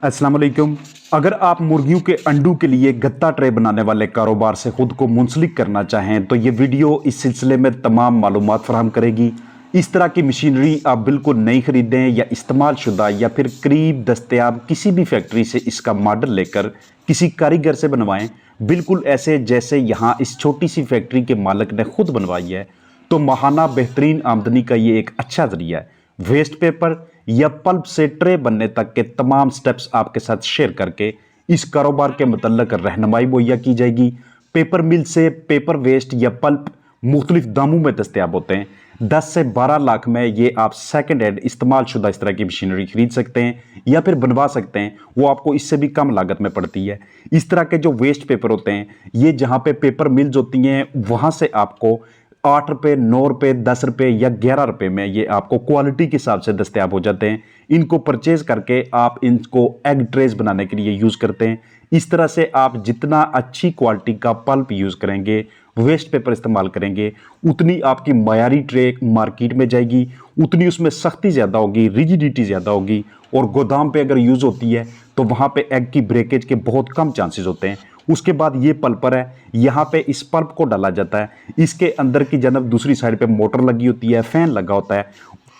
अस्सलाम वालेकुम। अगर आप मुर्गियों के अंडों के लिए गत्ता ट्रे बनाने वाले कारोबार से खुद को मुंसलिक करना चाहें तो ये वीडियो इस सिलसिले में तमाम मालूमात फराहम करेगी। इस तरह की मशीनरी आप बिल्कुल नहीं खरीदें या इस्तेमाल शुदा या फिर करीब दस्तयाब किसी भी फैक्ट्री से इसका मॉडल लेकर किसी कारीगर से बनवाएं, बिल्कुल ऐसे जैसे यहाँ इस छोटी सी फैक्ट्री के मालिक ने खुद बनवाई है। तो माहाना बेहतरीन आमदनी का ये एक अच्छा जरिया है। वेस्ट पेपर या पल्प से ट्रे बनने तक के तमाम स्टेप्स आपके साथ शेयर करके इस कारोबार के मुतल्लिक रहनुमाई मुहैया की जाएगी। पेपर मिल से पेपर वेस्ट या पल्प मुख्तलिफ दामों में दस्तयाब होते हैं। 10 से 12 लाख में ये आप सेकंड हैंड इस्तेमाल शुदा इस तरह की मशीनरी खरीद सकते हैं या फिर बनवा सकते हैं। वो आपको इससे भी कम लागत में पड़ती है। इस तरह के जो वेस्ट पेपर होते हैं, ये जहाँ पे पेपर मिल्स होती हैं वहाँ से आपको 8 रुपये, 9 रुपये, 10 रुपये या 11 रुपये में ये आपको क्वालिटी के हिसाब से दस्तयाब हो जाते हैं। इनको परचेज करके आप इनको एग ट्रेस बनाने के लिए यूज़ करते हैं। इस तरह से आप जितना अच्छी क्वालिटी का पल्प यूज़ करेंगे, वेस्ट पेपर इस्तेमाल करेंगे, उतनी आपकी मयारी ट्रे मार्केट में जाएगी, उतनी उसमें सख्ती ज़्यादा होगी, रिजिडिटी ज़्यादा होगी। और गोदाम पे अगर यूज़ होती है तो वहाँ पे एग की ब्रेकेज के बहुत कम चांसेस होते हैं। उसके बाद ये पल्पर है, यहाँ पे इस पल्प को डाला जाता है। इसके अंदर की जानब दूसरी साइड पे मोटर लगी होती है, फैन लगा होता है।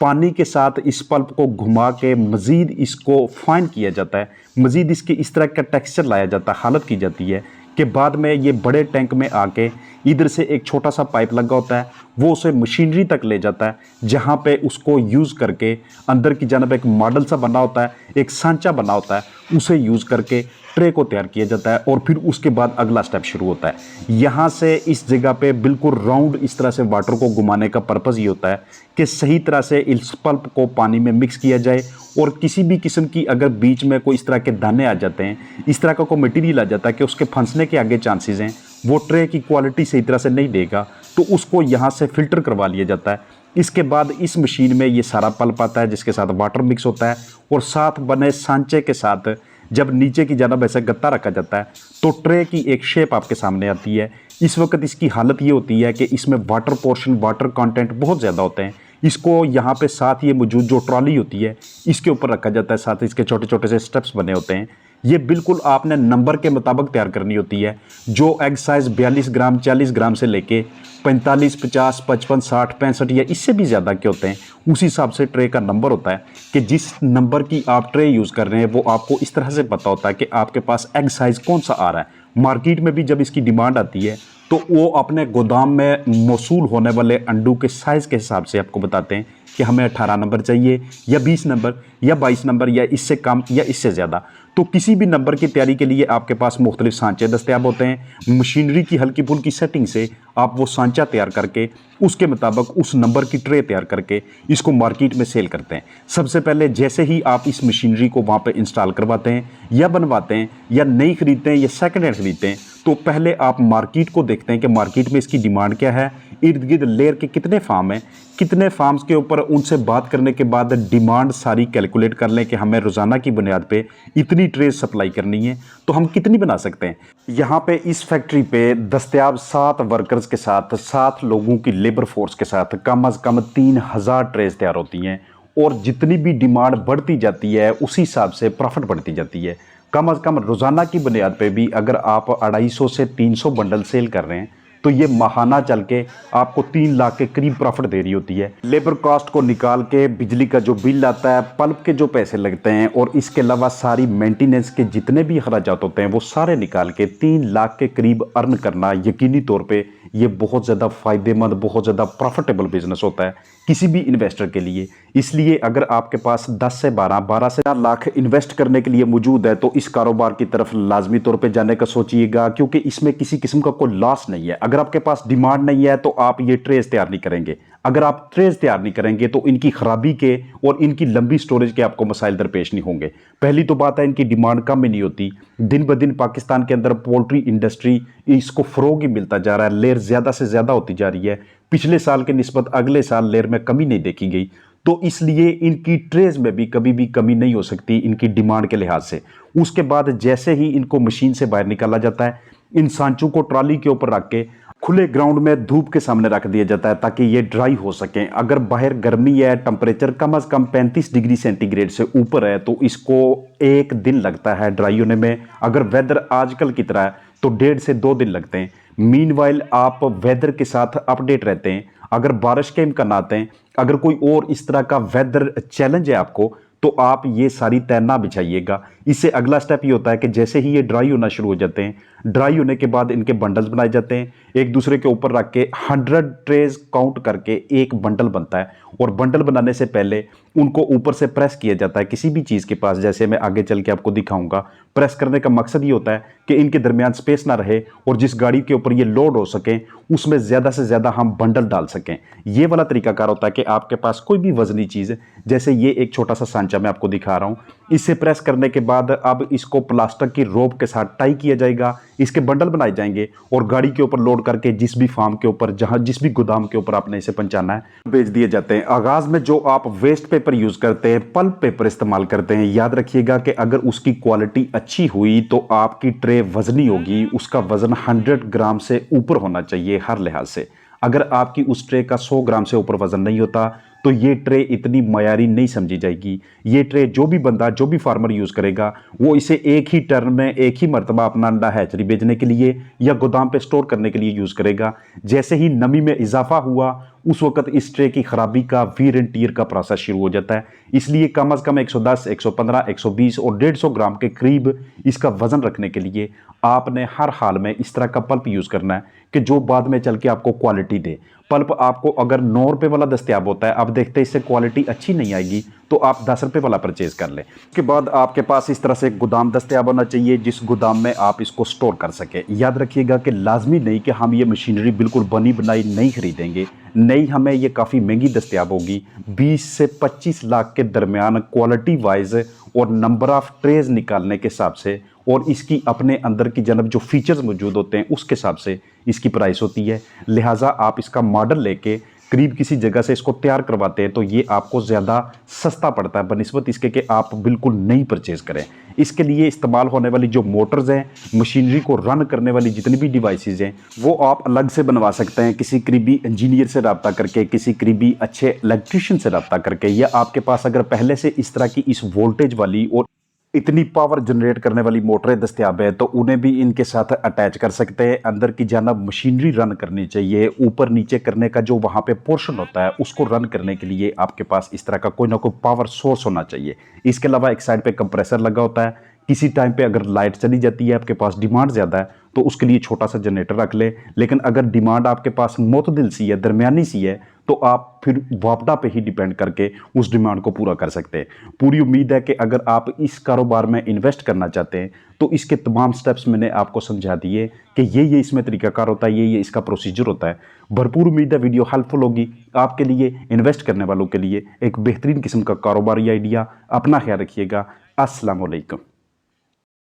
पानी के साथ इस पल्प को घुमा के मज़ीद इसको फाइन किया जाता है, मज़ीद इसकी इस तरह का टेक्सचर लाया जाता है, हालत की जाती है कि बाद में ये बड़े टैंक में आके इधर से एक छोटा सा पाइप लगा होता है, वो उसे मशीनरी तक ले जाता है, जहाँ पे उसको यूज़ करके अंदर की जानब एक मॉडल सा बना होता है, एक सांचा बना होता है, उसे यूज़ करके ट्रे को तैयार किया जाता है। और फिर उसके बाद अगला स्टेप शुरू होता है। यहाँ से इस जगह पे बिल्कुल राउंड इस तरह से वाटर को घुमाने का पर्पज़ ये होता है कि सही तरह से इस पल्प को पानी में मिक्स किया जाए। और किसी भी किस्म की अगर बीच में कोई इस तरह के दाने आ जाते हैं, इस तरह का कोई मटेरियल आ जाता है कि उसके फंसने के आगे चांसेस हैं, वो ट्रे की क्वालिटी सही तरह से नहीं देगा, तो उसको यहाँ से फ़िल्टर करवा लिया जाता है। इसके बाद इस मशीन में ये सारा पल्प आता है जिसके साथ वाटर मिक्स होता है, और साथ बने सांचे के साथ जब नीचे की जानब ऐसा गत्ता रखा जाता है तो ट्रे की एक शेप आपके सामने आती है। इस वक्त इसकी हालत ये होती है कि इसमें वाटर पोर्शन, वाटर कंटेंट बहुत ज़्यादा होते हैं। इसको यहाँ पे साथ ये मौजूद जो ट्रॉली होती है इसके ऊपर रखा जाता है, साथ इसके छोटे छोटे से स्टेप्स बने होते हैं। ये बिल्कुल आपने नंबर के मुताबिक तैयार करनी होती है। जो एग साइज़ 42 ग्राम, 40 ग्राम से लेके 45, 50, 55, 60, 65 या इससे भी ज़्यादा के होते हैं, उसी हिसाब से ट्रे का नंबर होता है कि जिस नंबर की आप ट्रे यूज़ कर रहे हैं वो आपको इस तरह से पता होता है कि आपके पास एग साइज़ कौन सा आ रहा है। मार्केट में भी जब इसकी डिमांड आती है तो वो अपने गोदाम में मौसूल होने वाले अंडों के साइज़ के हिसाब से आपको बताते हैं कि हमें 18 नंबर चाहिए या 20 नंबर या 22 नंबर या इससे कम या इससे ज़्यादा। तो किसी भी नंबर की तैयारी के लिए आपके पास मुख्तलिफ सांचे दस्तयाब होते हैं। मशीनरी की हल्की फुल्की सेटिंग से आप वो सांचा तैयार करके उसके मुताबिक उस नंबर की ट्रे तैयार करके इसको मार्केट में सेल करते हैं। सबसे पहले जैसे ही आप इस मशीनरी को वहाँ पे इंस्टॉल करवाते हैं या बनवाते हैं या नई खरीदते हैं या सेकंड हैंड खरीदते हैं, तो पहले आप मार्केट को देखते हैं कि मार्केट में इसकी डिमांड क्या है, इर्द गिर्द लेयर के कितने फार्म हैं, कितने फार्म्स के ऊपर उनसे बात करने के बाद डिमांड सारी कैलकुलेट कर लें कि हमें रोज़ाना की बुनियाद पे इतनी ट्रे सप्लाई करनी है तो हम कितनी बना सकते हैं। यहाँ पे इस फैक्ट्री पे दस्तयाब 7 वर्कर्स के साथ, 7 लोगों की लेबर फोर्स के साथ कम अज़ कम 3000 ट्रेस तैयार होती हैं। और जितनी भी डिमांड बढ़ती जाती है उसी हिसाब से प्रॉफिट बढ़ती जाती है। कम अज़ कम रोज़ाना की बुनियाद पे भी अगर आप 250 से 300 बंडल सेल कर रहे हैं तो ये माहाना चल के आपको 3 लाख के करीब प्रॉफिट दे रही होती है। लेबर कॉस्ट को निकाल के बिजली का जो बिल आता है, पल्प के जो पैसे लगते हैं और इसके अलावा सारी मेंटेनेंस के जितने भी अखराजात होते हैं वो सारे निकाल के 3 लाख के करीब अर्न करना यकीनी तौर पे ये बहुत ज़्यादा फ़ायदेमंद, बहुत ज़्यादा प्रॉफिटेबल बिजनेस होता है किसी भी इन्वेस्टर के लिए। इसलिए अगर आपके पास 10 से 12, 12 से 4 लाख इन्वेस्ट करने के लिए मौजूद है तो इस कारोबार की तरफ लाजमी तौर पे जाने का सोचिएगा, क्योंकि इसमें किसी किस्म का कोई लॉस नहीं है। अगर आपके पास डिमांड नहीं है तो आप ये ट्रेस तैयार नहीं करेंगे। अगर आप ट्रेस तैयार नहीं करेंगे तो इनकी खराबी के और इनकी लंबी स्टोरेज के आपको मसाइल दरपेश नहीं होंगे। पहली तो बात है इनकी डिमांड कम ही नहीं होती। दिन ब दिन पाकिस्तान के अंदर पोल्ट्री इंडस्ट्री इसको फ़रोग ही मिलता जा रहा है, लेयर ज़्यादा से ज़्यादा होती जा रही है। पिछले साल के निस्बत अगले साल लेयर में कमी नहीं देखी गई, तो इसलिए इनकी ट्रेस में भी कभी भी कमी नहीं हो सकती इनकी डिमांड के लिहाज से। उसके बाद जैसे ही इनको मशीन से बाहर निकाला जाता है, इन सांचों को ट्राली के ऊपर रख के खुले ग्राउंड में धूप के सामने रख दिया जाता है ताकि ये ड्राई हो सकें। अगर बाहर गर्मी है, टेम्परेचर कम से कम 35 डिग्री सेंटीग्रेड से ऊपर है तो इसको 1 दिन लगता है ड्राई होने में। अगर वेदर आजकल की तरह है तो 1.5 से 2 दिन लगते हैं। मीनवाइल आप वेदर के साथ अपडेट रहते हैं। अगर बारिश के इम्कान आते हैं, अगर कोई और इस तरह का वेदर चैलेंज है आपको, तो आप ये सारी तैरना बिछाइएगा। इससे अगला स्टेप ये होता है कि जैसे ही ये ड्राई होना शुरू हो जाते हैं, ड्राई होने के बाद इनके बंडल्स बनाए जाते हैं। एक दूसरे के ऊपर रख के 100 ट्रेज काउंट करके एक बंडल बनता है, और बंडल बनाने से पहले उनको ऊपर से प्रेस किया जाता है किसी भी चीज़ के पास, जैसे मैं आगे चल के आपको दिखाऊंगा। प्रेस करने का मकसद ये होता है कि इनके दरमियान स्पेस ना रहे और जिस गाड़ी के ऊपर ये लोड हो सके उसमें ज़्यादा से ज़्यादा हम बंडल डाल सकें। ये वाला तरीकाकार होता है कि आपके पास कोई भी वजनी चीज़, जैसे ये एक छोटा सा सांचा मैं आपको दिखा रहा हूँ, इससे प्रेस करने के बाद अब इसको प्लास्टिक की रोप के साथ टाई किया जाएगा। इसके बंडल बनाए जाएंगे और गाड़ी के ऊपर लोड करके जिस भी फार्म के ऊपर, जहां जिस भी गोदाम के ऊपर आपने इसे पहुंचाना है, भेज दिए जाते हैं। आगाज में जो आप वेस्ट पेपर यूज करते हैं, पल्प पेपर इस्तेमाल करते हैं, याद रखिएगा कि अगर उसकी क्वालिटी अच्छी हुई तो आपकी ट्रे वजनी होगी। उसका वजन 100 ग्राम से ऊपर होना चाहिए हर लिहाज से। अगर आपकी उस ट्रे का 100 ग्राम से ऊपर वजन नहीं होता तो ये ट्रे इतनी मयारी नहीं समझी जाएगी। ये ट्रे जो भी बंदा, जो भी फार्मर यूज़ करेगा, वो इसे एक ही टर्न में, एक ही मरतबा अपना अंडा हैचरी बेचने के लिए या गोदाम पे स्टोर करने के लिए यूज़ करेगा। जैसे ही नमी में इजाफा हुआ उस वक्त इस ट्रे की खराबी का वीर एंड टीयर का प्रोसेस शुरू हो जाता है। इसलिए कम से कम 110, 115, 120 और 150 ग्राम के करीब इसका वजन रखने के लिए आपने हर हाल में इस तरह का पल्प यूज़ करना है कि जो बाद में चल के आपको क्वालिटी दे। पल्प आपको अगर 9 रुपये वाला दस्तयाब होता है, अब देखते हैं इससे क्वालिटी अच्छी नहीं आएगी तो आप 10 रुपये वाला परचेज कर लें। उसके बाद आपके पास इस तरह से एक गोदाम दस्तयाब होना चाहिए जिस गोदाम में आप इसको स्टोर कर सकें। याद रखिएगा कि लाजमी नहीं कि हम ये मशीनरी बिल्कुल बनी बनाई नहीं खरीदेंगे, नहीं, हमें ये काफ़ी महंगी दस्तयाब होगी। 20 से 25 लाख के दरमियान क्वालिटी वाइज और नंबर ऑफ़ ट्रेज निकालने के हिसाब से और इसकी अपने अंदर की जनब जो फीचर्स मौजूद होते हैं उसके हिसाब से इसकी प्राइस होती है। लिहाजा आप इसका मॉडल लेके करीब किसी जगह से इसको तैयार करवाते हैं तो ये आपको ज़्यादा सस्ता पड़ता है बनिस्बत इसके कि आप बिल्कुल नई परचेज़ करें। इसके लिए इस्तेमाल होने वाली जो मोटर्स हैं, मशीनरी को रन करने वाली जितनी भी डिवाइसेस हैं, वो आप अलग से बनवा सकते हैं किसी करीबी इंजीनियर से रब्ता करके, किसी करीबी अच्छे इलेक्ट्रीशियन से रब्ता करके, या आपके पास अगर पहले से इस तरह की इस वोल्टेज वाली और इतनी पावर जनरेट करने वाली मोटरें दस्तयाब है तो उन्हें भी इनके साथ अटैच कर सकते हैं। अंदर की जानब मशीनरी रन करनी चाहिए, ऊपर नीचे करने का जो वहाँ पे पोर्शन होता है उसको रन करने के लिए आपके पास इस तरह का कोई ना कोई पावर सोर्स होना चाहिए। इसके अलावा एक साइड पे कंप्रेसर लगा होता है। किसी टाइम पे अगर लाइट चली जाती है, आपके पास डिमांड ज़्यादा है तो उसके लिए छोटा सा जनरेटर रख ले। लेकिन अगर डिमांड आपके पास मोतदिल सी है, दरमियानी सी है, तो आप फिर वापडा पे ही डिपेंड करके उस डिमांड को पूरा कर सकते हैं। पूरी उम्मीद है कि अगर आप इस कारोबार में इन्वेस्ट करना चाहते हैं तो इसके तमाम स्टेप्स मैंने आपको समझा दिए कि ये इसमें तरीकाकार होता है, ये इसका प्रोसीजर होता है। भरपूर उम्मीद है वीडियो हेल्पफुल होगी आपके लिए, इन्वेस्ट करने वालों के लिए एक बेहतरीन किस्म का कारोबारी आइडिया। अपना ख्याल रखिएगा। अस्सलाम वालेकुम।